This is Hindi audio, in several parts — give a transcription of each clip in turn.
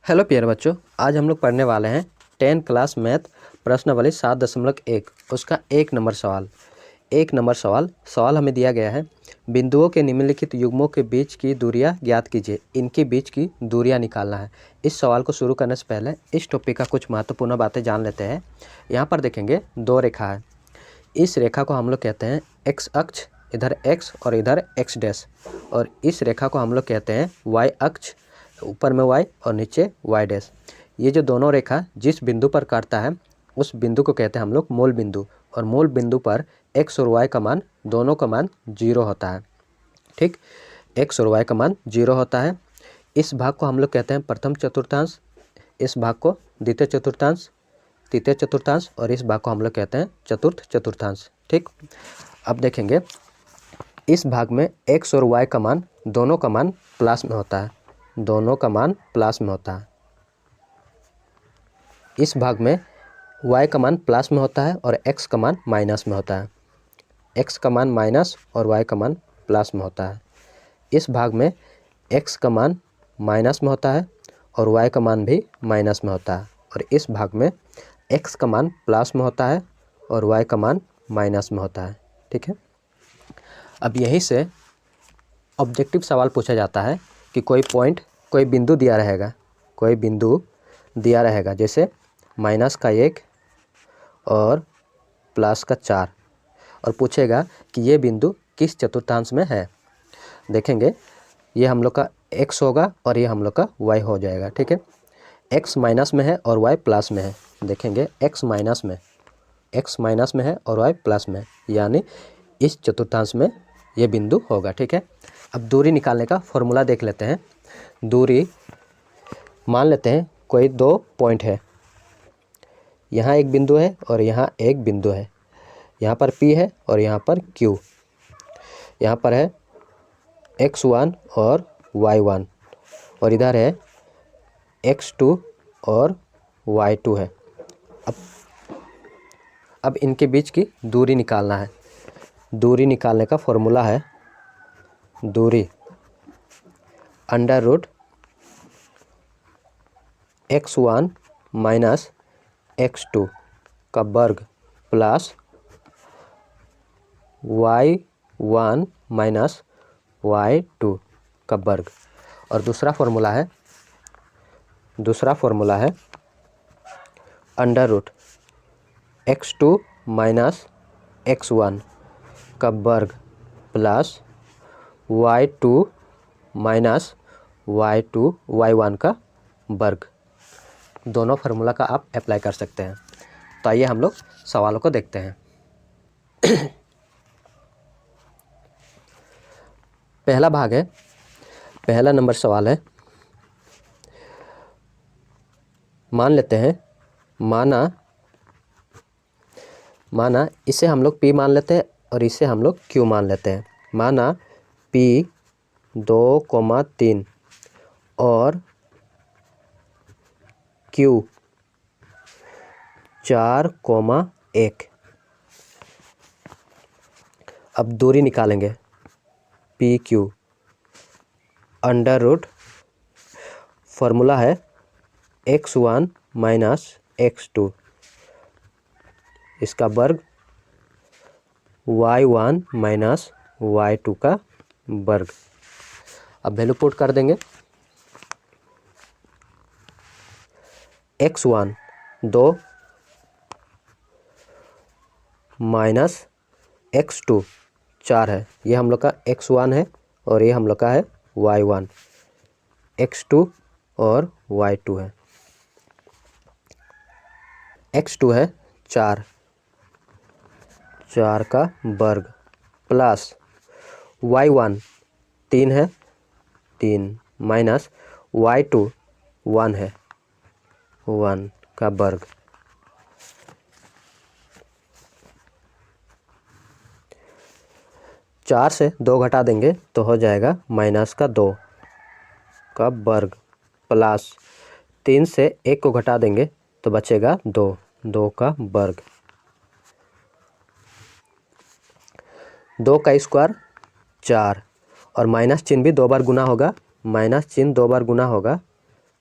हेलो प्यारे बच्चों, आज हम लोग पढ़ने वाले हैं 10 क्लास मैथ प्रश्नावली 7.1 उसका 1 नंबर सवाल। 1 नंबर सवाल हमें दिया गया है। बिंदुओं के निम्नलिखित युग्मों के बीच की दूरियां ज्ञात कीजिए। इनके बीच की दूरियां निकालना है। इस सवाल को शुरू करने से पहले इस टॉपिक का कुछ महत्वपूर्ण बातें जान लेते हैं। यहाँ पर देखेंगे 2 रेखा है। इस रेखा को हम लोग कहते हैं एक्स अक्ष, इधर एक्स और इधर एक्स डैश, और इस रेखा को हम लोग कहते हैं वाई अक्ष, ऊपर में y और नीचे y डैश। ये जो दोनों रेखा जिस बिंदु पर काटता है उस बिंदु को कहते हैं हम लोग मूल बिंदु, और मूल बिंदु पर x और y का मान दोनों का मान 0 होता है। ठीक, x और y का मान 0 होता है। इस भाग को हम लोग कहते हैं प्रथम चतुर्थांश, इस भाग को द्वितीय चतुर्थांश, तृतीय चतुर्थांश, और इस भाग को हम लोग कहते हैं चतुर्थ चतुर्थांश। ठीक, अब देखेंगे इस भाग में x और y का मान दोनों का मान प्लस में होता है, दोनों का मान प्लस में होता है। इस भाग में y का मान प्लस में होता है और x का मान माइनस में होता है। x का मान माइनस और y का मान प्लस में होता है। इस भाग में x का मान माइनस में होता है और y का मान भी माइनस में होता है, और इस भाग में x का मान प्लस में होता है और y का मान माइनस में होता है। ठीक है, अब यहीं से ऑब्जेक्टिव सवाल पूछा जाता है कि कोई बिंदु दिया रहेगा, कोई बिंदु दिया रहेगा, जैसे -1 और +4, और पूछेगा कि ये बिंदु किस चतुर्थांश में है। देखेंगे ये हम लोग का x होगा और ये हम लोग का y हो जाएगा। ठीक है, x माइनस में है और y प्लस में है। देखेंगे x माइनस में है और y प्लस में है, यानी इस चतुर्थांश में ये बिंदु होगा। ठीक है, अब दूरी निकालने का फॉर्मूला देख लेते हैं। दूरी मान लेते हैं कोई 2 पॉइंट है, यहाँ एक बिंदु है और यहाँ एक बिंदु है। यहाँ पर P है और यहाँ पर Q। यहाँ पर है x1 और y1, और इधर है x2 और y2 है। अब इनके बीच की दूरी निकालना है। दूरी निकालने का फॉर्मूला है दूरी √ x1 माइनस x2 का वर्ग प्लस y1 माइनस y2 का वर्ग, और दूसरा फॉर्मूला है √ x2 माइनस x1 का वर्ग प्लस y2 माइनस y1 का वर्ग। दोनों फार्मूला का आप अप्लाई कर सकते हैं। तो आइए हम लोग सवालों को देखते हैं। पहला भाग है, पहला नंबर सवाल है। मान लेते हैं, माना इसे हम लोग P मान लेते हैं और इसे हम लोग Q मान लेते हैं। माना P 2,3 और Q 4,1। अब दूरी निकालेंगे PQ √ फॉर्मूला है x1 माइनस x2, इसका वर्ग y1 माइनस y2 का वर्ग। अब वैल्यू पुट कर देंगे। x1 2 माइनस x2 4 है, ये हम लोग का x1 है और ये हम लोग का है y1, x2 और y2 है। x2 है 4 का वर्ग प्लस y1 3 है 3 माइनस y2 1 है 1 का वर्ग। चार से 2 घटा देंगे तो हो जाएगा -2 का वर्ग प्लस 3 से 1 को घटा देंगे तो बचेगा 2 का वर्ग। 2 का स्क्वायर 4, और माइनस चिन्ह भी 2 बार गुना होगा, माइनस चिन्ह 2 बार गुना होगा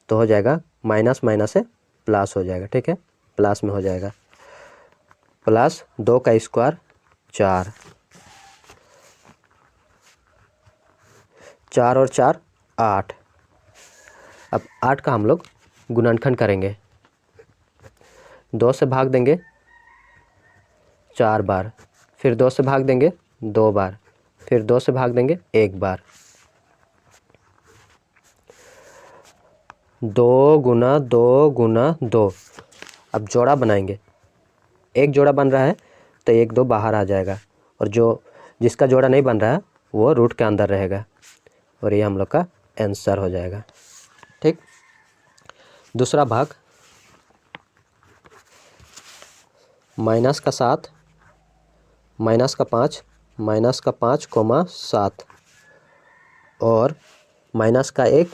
तो हो जाएगा माइनस माइनस से प्लस हो जाएगा, ठीक है, प्लस में हो जाएगा। प्लस 2 का स्क्वायर 4, 4 और 4 8। अब 8 का हम लोग गुणनखंड करेंगे, 2 से भाग देंगे 4 बार, फिर 2 से भाग देंगे 2 बार, फिर 2 से भाग देंगे 1 बार। 2 गुना 2 गुना 2। अब जोड़ा बनाएंगे, एक जोड़ा बन रहा है तो 1 2 बाहर आ जाएगा, और जिसका जोड़ा नहीं बन रहा है वो रूट के अंदर रहेगा, और ये हम लोग का आंसर हो जाएगा, ठीक। दूसरा भाग, माइनस का 7 माइनस का 5 माइनस का 5 कोमा 7 और माइनस का 1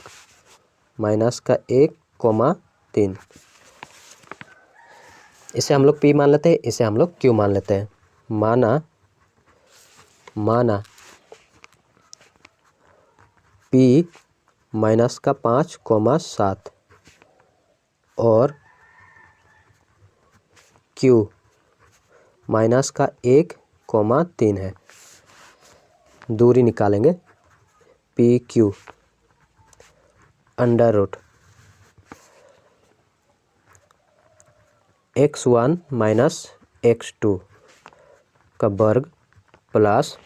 कोमा 3। इसे हम लोग p मान लेते हैं, इसे हम लोग q मान लेते हैं। माना p माइनस का 5 कोमा 7 और q माइनस का 1 कोमा 3 है। दूरी निकालेंगे, P Q under root x1 minus x2 का वर्ग प्लस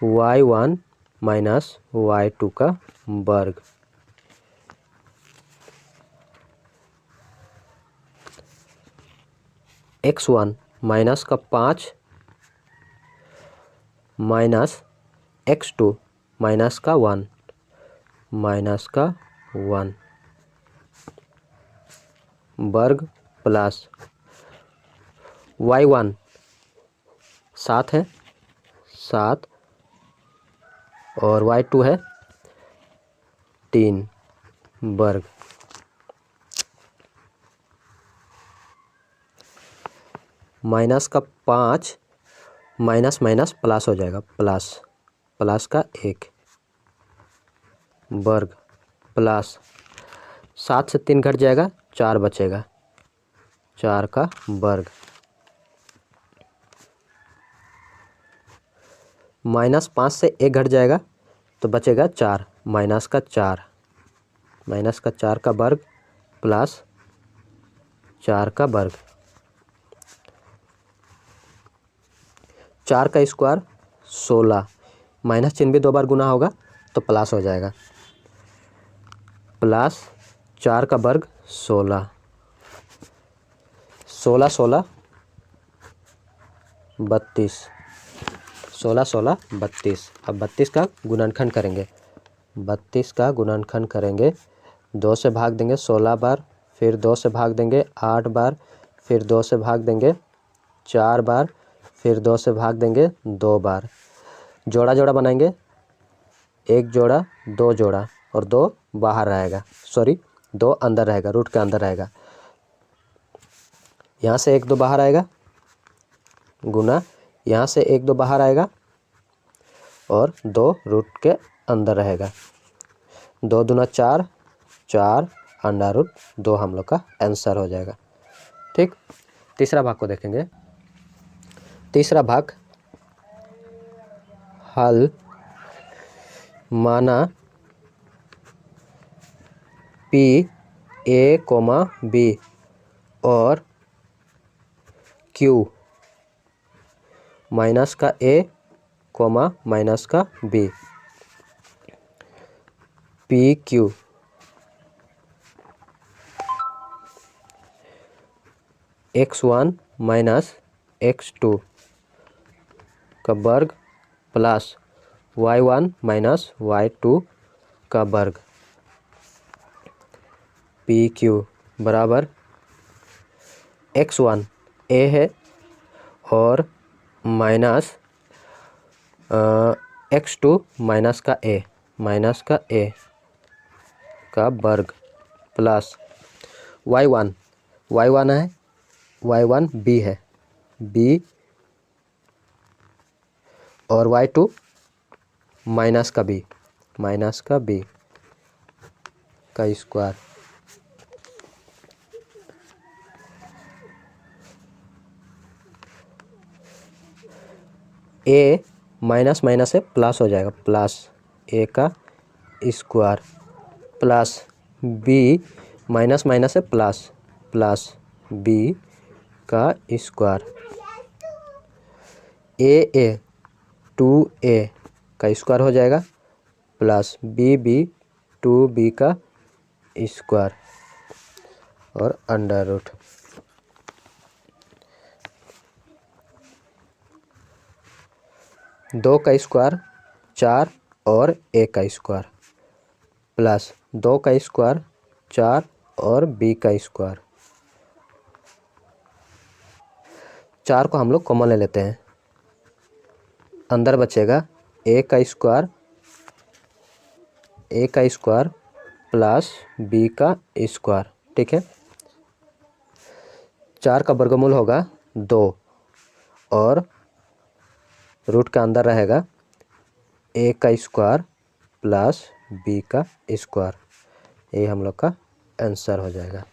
y1 माइनस y2 का वर्ग। x1 माइनस का 5 माइनस x2 माइनस का 1 वर्ग प्लस y1 7 है 7 और y2 है 3 वर्ग। माइनस का 5 माइनस माइनस प्लस हो जाएगा, प्लस का 1 वर्ग प्लस 7 से 3 घट जाएगा, 4 बचेगा, 4 का वर्ग। माइनस 5 से 1 घट जाएगा तो बचेगा 4, माइनस का 4 का वर्ग प्लस 4 का वर्ग। 4 का स्क्वायर 16, माइनस चिन्ह भी 2 बार गुना होगा तो प्लस हो जाएगा, प्लस 4 का वर्ग 16, 16 16 32, 16 16 32। अब 32 का गुणनखंड करेंगे, 32 का गुणनखंड करेंगे, 2 से भाग देंगे 16 बार, फिर 2 से भाग देंगे 8 बार, फिर 2 से भाग देंगे 4 बार, फिर 2 से भाग देंगे 2 बार। जोड़ा जोड़ा बनाएंगे, 1 जोड़ा 2 जोड़ा और 2 बाहर रहेगा, 2 अंदर रहेगा, रूट के अंदर रहेगा। यहाँ से 1 2 बाहर आएगा, गुना यहाँ से 1 2 बाहर आएगा और 2 रूट के अंदर रहेगा। 2 दूना 4, 4 अंडर रूट 2 हम लोग का आंसर हो जाएगा, ठीक। तीसरा भाग को देखेंगे। तीसरा भाग, हल माना p a, b और q माइनस का a, माइनस का b, P Q x1 minus x2 का वर्ग प्लस y1 माइनस y2 का वर्ग, पी क्यू बराबर x1 a है और माइनस x2 माइनस का a का वर्ग प्लस y1 है, y1 b है, b और y2 माइनस का b का स्क्वायर ए माइनस माइनस से प्लस हो जाएगा, प्लस ए का square plus B minus minus से प्लस, प्लस बी का स्क्वायर। ए 2a का स्क्वायर हो जाएगा प्लस बी 2b का स्क्वायर और अंडर रूट। दो का स्क्वायर 4 और a का स्क्वायर प्लस 2 का स्क्वायर 4 और b का स्क्वायर। 4 को हम लोग कॉमन ले लेते हैं, अंदर बचेगा a का स्क्वायर प्लस b का स्क्वायर। ठीक है, 4 का वर्गमूल होगा 2 और रूट का अंदर रहेगा a का स्क्वायर प्लस b का स्क्वायर। ये हम लोग का आंसर हो जाएगा।